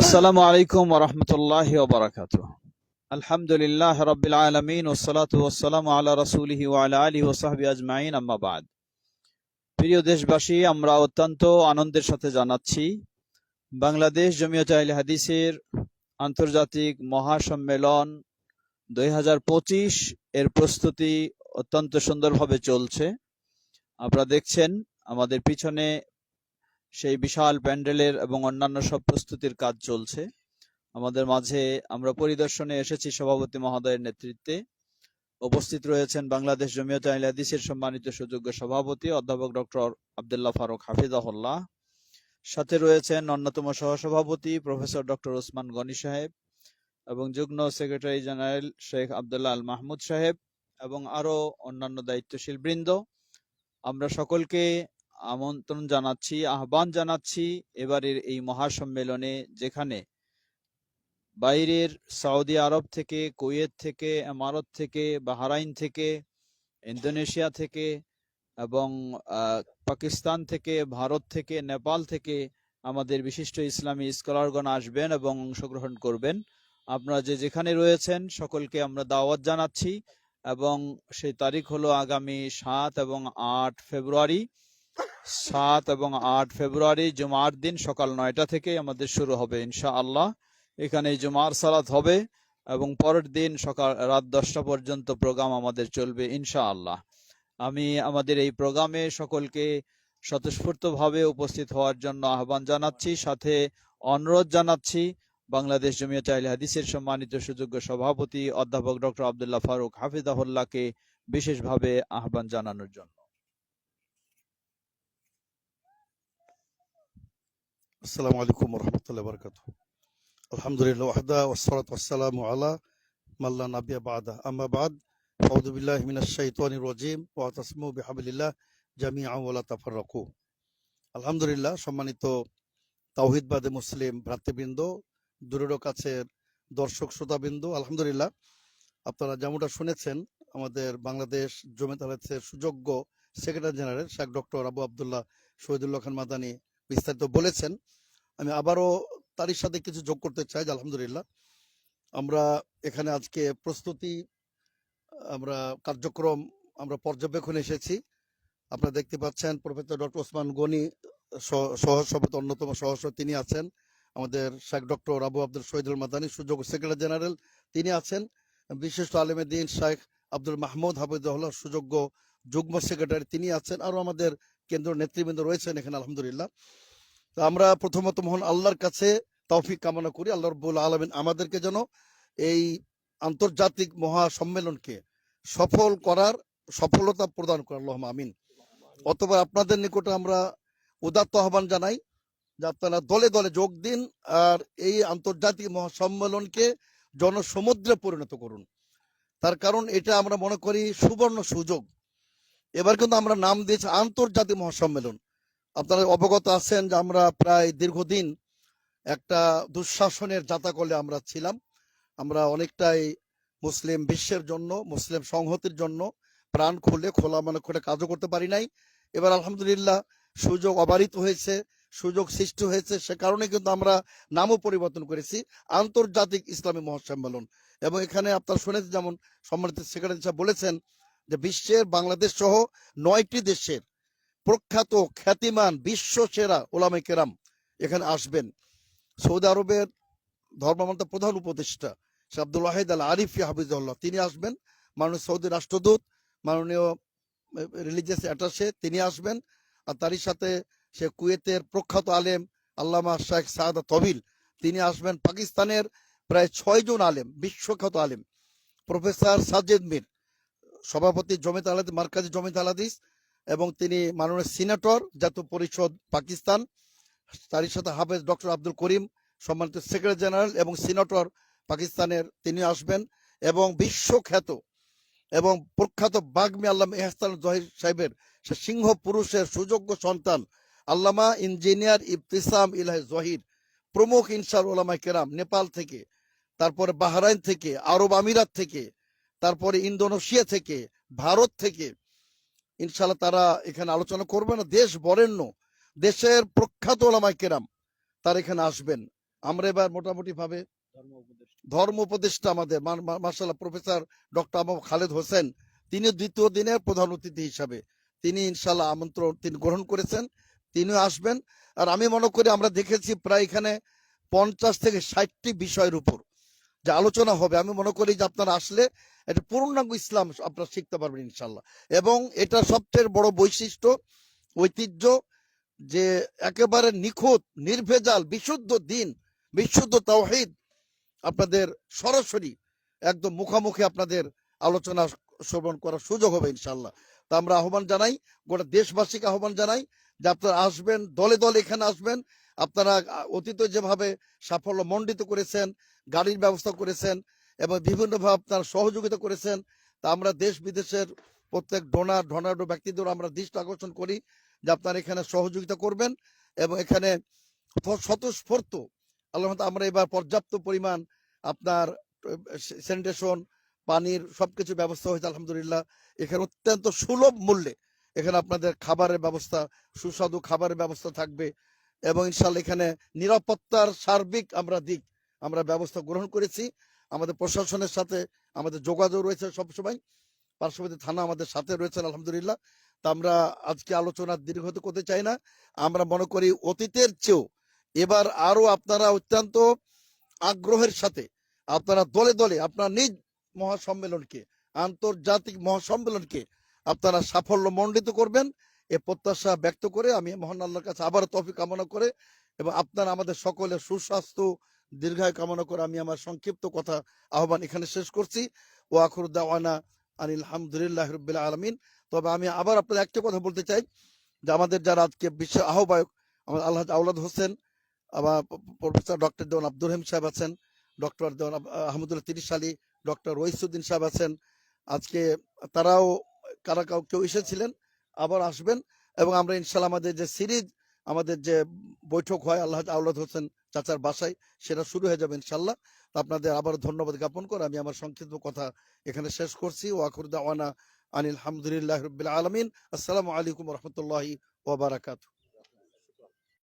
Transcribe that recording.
আসসালামু আলাইকুম ওয়া রাহমাতুল্লাহি ওয়া বারাকাতুহু। আলহামদুলিল্লাহ রাব্বিল আলামিন ওয়াসসালাতু ওয়াসসালামু আলা রাসূলিহি ওয়া আলা আলিহি ওয়া সাহবিহি আজমাইন, আম্মা বা'দ। প্রিয় দেশবাসী, আমরা অত্যন্ত আনন্দের সাথে জানাচ্ছি বাংলাদেশ জমিয়ত আহলে হাদিসের আন্তর্জাতিক মহাসম্মেলন 2025 এর প্রস্তুতি অত্যন্ত সুন্দরভাবে চলছে। আপনারা দেখছেন আমাদের পিছনে সেই বিশাল প্যান্ডেলের এবং অন্যান্য সব প্রস্তুতির কাজ চলছে। আমাদের মাঝে আমরা পরিদর্শনে এসেছি সভাপতি মহোদয়ের নেতৃত্বে। উপস্থিত রয়েছেন বাংলাদেশ জমিয়ত আহলে হাদিসের সম্মানিত সুযোগ্য সভাপতি অধ্যাপক ডক্টর আব্দুল্লাহ ফারুক হাফিজাহুল্লাহ। সাথে রয়েছেন অন্যতম সহসভাপতি প্রফেসর ডক্টর ওসমান গনি সাহেব এবং যুগ্ম সেক্রেটারি জেনারেল শেখ আব্দুল্লাহ আল মাহমুদ সাহেব এবং আরো অন্যান্য দায়িত্বশীল বৃন্দ। আমরা সকলকে আমন্ত্রণ জানাচ্ছি, আহ্বান জানাচ্ছি এবারের এই মহাসম্মেলনে, যেখানে বাইরের সৌদি আরব থেকে, কুয়েত থেকে, ইমারত থেকে, বাহরাইন থেকে, ইন্দোনেশিয়া থেকে এবং পাকিস্তান থেকে, ভারত থেকে, নেপাল থেকে আমাদের বিশিষ্ট ইসলামী স্কলারগণ আসবেন এবং অংশগ্রহণ করবেন। আপনারা যে যেখানে রয়েছেন সকলকে আমরা দাওয়াত জানাচ্ছি এবং সেই তারিখ হলো আগামী 7 এবং 8 ফেব্রুয়ারি। 7 এবং 8 ফেব্রুয়ারি জুমার দিন সকাল 9টা থেকে আমাদের শুরু হবে ইনশাআল্লাহ। এখানে জুমার সালাত হবে এবং পরের দিন সকাল রাত 10টা পর্যন্ত প্রোগ্রাম আমাদের চলবে ইনশাআল্লাহ। আমি আমাদের এই প্রোগ্রামে সকলকে স্বতঃস্ফূর্তভাবে উপস্থিত হওয়ার জন্য আহ্বান জানাচ্ছি, সাথে অনুরোধ জানাচ্ছি বাংলাদেশ জমিয়ত আহলে হাদিসের সম্মানিত সুযোগ্য সভাপতি অধ্যাপক ডক্টর আব্দুল্লাহ ফারুক হাফিজাহুল্লাহকে বিশেষভাবে আহ্বান জানানোর জন্য। আসসালামু আলাইকুম ওয়া রাহমাতুল্লাহি ওয়া বারাকাতুহু। আলহামদুলিল্লাহ ওয়াহদা ওয়াসসালাতু ওয়াসসালামু আলা মান লা নাবিয়্যা বা'দা। আম্মা বা'দ। আউযু বিল্লাহি মিনাশ শাইতানির রাজীম ওয়া তাসমু বিহাবলিল্লাহ জামিআন ওয়া লা তাফাররাকু। আলহামদুলিল্লাহ, সম্মানিত তাওহীদবাদী মুসলিম ভ্রাতৃবৃন্দ, দূরের কাছের দর্শক শ্রোতাবৃন্দ, আলহামদুলিল্লাহ আপনারা যেমনটা শুনেছেন, আমাদের বাংলাদেশ জমিয়ত আহলে হাদিসের সুযোগ্য secretary general Sheikh doctor Abu Abdullah Shahidullah Khan Madani বিস্তারিত বলেছেন। আমি আবারও তারই সাথে কিছু যোগ করতে চাই যে আলহামদুলিল্লাহ আমরা এখানে আজকে প্রস্তুতি কার্যক্রম আমরা পর্যবেক্ষণে এসেছি। আপনারা দেখতে পাচ্ছেন প্রফেসর ডক্টর ওসমান গনি সহসভাপতি, অন্যতম সহসভাপতি তিনি আছেন। আমাদের শেখ ডক্টর আবু আব্দুল শহীদুল মাদানী সুযোগ্য সেক্রেটারি জেনারেল তিনি আছেন। বিশিষ্ট আলেমে দ্বীন শেখ আব্দুল মাহমুদ হাফিজাহুল্লাহ সুযোগ্য যুগ্ম সেক্রেটারি তিনি আছেন। আরও আমাদের কেন্দ্রীয় নেতৃবৃন্দ রয়েছেন এখানে আলহামদুলিল্লাহ। তো আমরা প্রথমত মহান আল্লাহর কাছে তৌফিক কামনা করি, আল্লাহ রাব্বুল আলামিন আমাদেরকে যেন এই আন্তর্জাতিক মহাসম্মেলনকে সফল করার সফলতা প্রদান করে, আল্লাহুম্মা আমিন। অতঃপর আপনাদের নিকটে আমরা উদাত্ত আহ্বান জানাই যে আপনারা দলে দলে যোগ দিন আর এই আন্তর্জাতিক মহাসম্মেলনকে জনসমুদ্রে পরিণত করুন। তার কারণ এটা আমরা মনে করি সুবর্ণ সুযোগ। এবার কিন্তু আমরা নাম দিয়েছি আন্তর্জাতিক মহাসম্মেলন। আপনারা অবগত আছেন যে আমরা প্রায় দীর্ঘদিন একটা দুঃশাসনের জাতাকলে আমরা ছিলাম। আমরা অনেকটাই মুসলিম বিশ্বের জন্য, মুসলিম সংহতির জন্য প্রাণ খুলে খোলা মনে করে কাজও করতে পারি নাই। এবার আলহামদুলিল্লাহ সুযোগ অবারিত হয়েছে, সুযোগ সৃষ্টি হয়েছে, সে কারণে কিন্তু আমরা নামও পরিবর্তন করেছি আন্তর্জাতিক ইসলামী মহাসম্মেলন। এবং এখানে আপনারা শুনেছেন, যেমন সম্মানিত সেক্রেটারি সাহেব বলেছেন যে বিশ্বের বাংলাদেশ সহ 9টি দেশের প্রখ্যাত খ্যাতিমান বিশ্ব সেরা ওলামায়ে কেরাম এখানে আসবেন। সৌদি আরবের ধর্মমন্ত্রক প্রধান উপদেষ্টা শেখ আব্দুল ওয়াহিদ আল আরিফি হাফিজাহুল্লাহ তিনি আসবেন। মাননীয় সৌদি রাষ্ট্রদূত, মাননীয় রিলিজিয়াস অ্যাটাশে তিনি আসবেন। আর তারই সাথে সে কুয়েতের প্রখ্যাত আলেম আল্লামা শেখ সাআদা তবিল তিনি আসবেন। পাকিস্তানের প্রায় 6 জন আলেম, বিশ্বখ্যাত আলেম, প্রফেসর সাজেদ মির সভাপতি জমিয়ত আহলে হাদিস, মার্কাজি জমিয়ত আহলে হাদিস, এবং তিনি মাননীয় সিনেটর জাতীয় পরিষদ পাকিস্তান। তারই সাথে হাফেজ ডক্টর আব্দুল করিম সম্মানিত সেক্রেটারি জেনারেল এবং সিনেটর পাকিস্তানের তিনি আসবেন। এবং বিশ্বখ্যাত এবং প্রখ্যাত বাগ্মী আল্লামা ইহসান জহির সাহেবের সে সিংহ পুরুষের সুযোগ্য সন্তান আল্লামা ইঞ্জিনিয়ার ইবতিসাম ইলাহি জহির প্রমুখ ইনসার ওলামায়ে কেরাম নেপাল থেকে, তারপরে বাহরাইন থেকে, আরব আমিরাত থেকে, তারপরে ইন্দোনেশিয়া থেকে, ভারত থেকে ইনশাআল্লাহ তারা এখানে আলোচনা করবেন। দেশ বরেণ্য দেশের প্রখ্যাত ওলামায়ে কেরাম তারা এখানে আসবেন। আমরা এবার মোটামুটি ভাবে ধর্ম উপদেষ্টা আমাদের মার্শাল্লাহ প্রফেসর ডক্টর আবু খালেদ হোসেন, তিনি দ্বিতীয় দিনের প্রধান অতিথি হিসাবে তিনি ইনশাল্লাহ আমন্ত্রণ তিনি গ্রহণ করেছেন, তিনিও আসবেন। আর আমি মনে করি আমরা দেখেছি প্রায় এখানে 50 থেকে 60টি বিষয়ের উপর যে আলোচনা হবে। আমি মনে করি যে আপনারা আসলে এটা পূর্ণাঙ্গ ইসলাম আপনারা শিখতে পারবেন ইনশাল্লাহ। এবং এটা সবচেয়ে বড় বৈশিষ্ট্য ঐতিহ্য যে একেবারে নিখুঁত নির্ভেজাল বিশুদ্ধ দিন, বিশুদ্ধ তাওহীদ আপনাদের সরাসরি একদম মুখামুখি আপনাদের আলোচনা শ্রবণ করার সুযোগ হবে ইনশাল্লাহ। তা আমরা আহ্বান জানাই, গোটা দেশবাসীকে আহ্বান জানাই যে আপনারা আসবেন, দলে দলে এখানে আসবেন। আপনারা অতীতে যেভাবে সাফল্য মণ্ডিত করেছেন, গাড়ির ব্যবস্থা করেছেন এবং বিভিন্নভাবে আপনারা সহযোগিতা করেছেন, তা আমরা দেশ বিদেশের প্রত্যেক ধনাঢ্য ব্যক্তিদের আমরা দৃষ্টি আকর্ষণ করি যে আপনারা এখানে সহযোগিতা করবেন এবং এখানে স্বতঃস্ফূর্ত আল্লাহ আমরা এবার পর্যাপ্ত পরিমাণ আপনার স্যানিটেশন, পানির সবকিছু ব্যবস্থা হয়েছে আলহামদুলিল্লাহ। এখানে অত্যন্ত সুলভ মূল্যে এখানে আপনাদের খাবারের ব্যবস্থা, সুস্বাদু খাবারের ব্যবস্থা থাকবে এবং ইনশাল্লাহ এখানে নিরাপত্তার সার্বিক আমরা ব্যবস্থা গ্রহণ করেছি। আমাদের প্রশাসনের সাথে আমাদের যোগাযোগ রয়েছে সবসময়, পার্শ্ববর্তী থানা আমাদের সাথে রয়েছেন আলহামদুলিল্লাহ। তা আমরা আজকে আলোচনা দীর্ঘত করতে চাই না। আমরা মনে করি অতীতের চেয়েও এবার আরো আপনারা অত্যন্ত আগ্রহের সাথে আপনারা দলে দলে আপনার নিজ মহাসম্মেলনকে, আন্তর্জাতিক মহাসম্মেলনকে আপনারা সাফল্য মণ্ডিত করবেন এ প্রত্যাশা ব্যক্ত করে আমি মহান আল্লাহর কাছে আবার তৌফিক কামনা করে এবং আপনারা আমাদের সকলের সুস্বাস্থ্য দীর্ঘায়ু কামনা করে আমি আমার সংক্ষিপ্ত কথা আহ্বান এখানে শেষ করছি। ও আখিরু দাওয়ানা আনিল হামদুলিল্লাহি রাব্বিল আলামিন। তবে আমি আবার আপনাদের একটা কথা বলতে চাই যে আমাদের যারা আজকে বিশ্ব আহ্বায়ক আমাদের আলহাজ আওলাদ হোসেন, আবার প্রফেসর ডক্টর দেওয়ান আব্দুর রহিম সাহেব আছেন, ডক্টর দেওয়ান আহমদুল্লাহ তিরিশ আলী, ডক্টর রইসুদ্দিন সাহেব আছেন, আজকে তারাও কারা কেউ এসেছিলেন, আবার আসবেন এবং আমরা ইনশাল্লাহ আমাদের যে সিরিজ আমাদের যে বৈঠক হয় আল্লাহ আওলাদ হোসেন চাচার বাসায় সেটা শুরু হয়ে যাবে ইনশাল্লাহ। আপনাদের আবার ধন্যবাদ জ্ঞাপন করে আমি আমার সংক্ষিপ্ত কথা এখানে শেষ করছি। ও আখিরু দাওয়ানা আনিল হামদুলিল্লাহি রাব্বিল আলামিন। আসসালামু আলাইকুম ওয়া রাহমাতুল্লাহি ওয়া বারাকাতুহু।